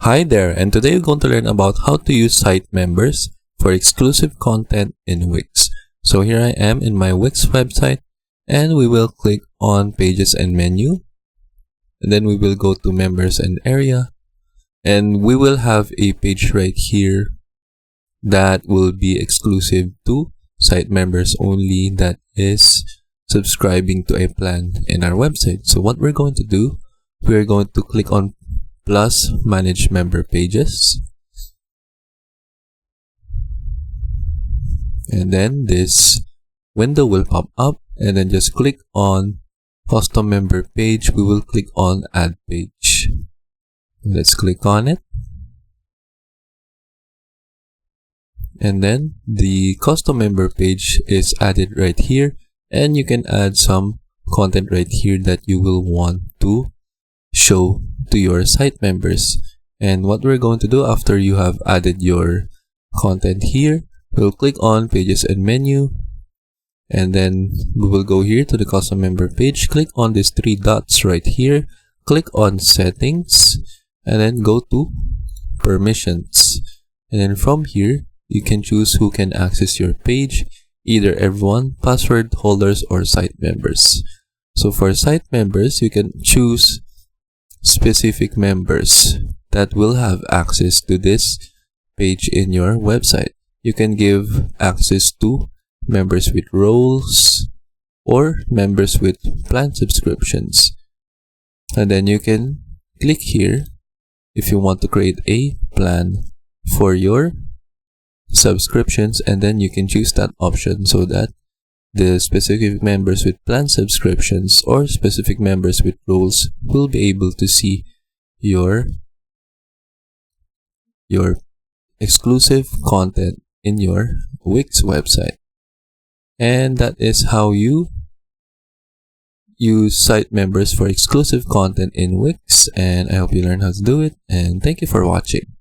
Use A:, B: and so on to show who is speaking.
A: Hi there, and today we're going to learn about how to use site members for exclusive content in Wix. So here I am in my Wix website, and we will click on Pages and Menu, and then we will go to Members and Area, and we will have a page right here that will be exclusive to site members only, that is subscribing to a plan in our website. So what we're going to do, we're going to click on plus manage member pages, and then this window will pop up, and then just click on custom member page. We will click on add page. Let's click on it, and then the custom member page is added right here, and you can add some content right here that you will want to show to your site members. And what we're going to do after you have added your content here, we'll click on Pages and Menu, and then we will go here to the custom member page, click on these three dots right here, click on Settings, and then go to Permissions, and then from here you can choose who can access your page, either everyone, password holders, or site members. So for site members, you can choose specific members that will have access to this page in your website. You can give access to members with roles or members with plan subscriptions, and then you can click here if you want to create a plan for your subscriptions, and then you can choose that option so that the specific members with plan subscriptions or specific members with roles will be able to see your exclusive content in your Wix website. And that is how you use site members for exclusive content in Wix, and I hope you learn how to do it, and thank you for watching.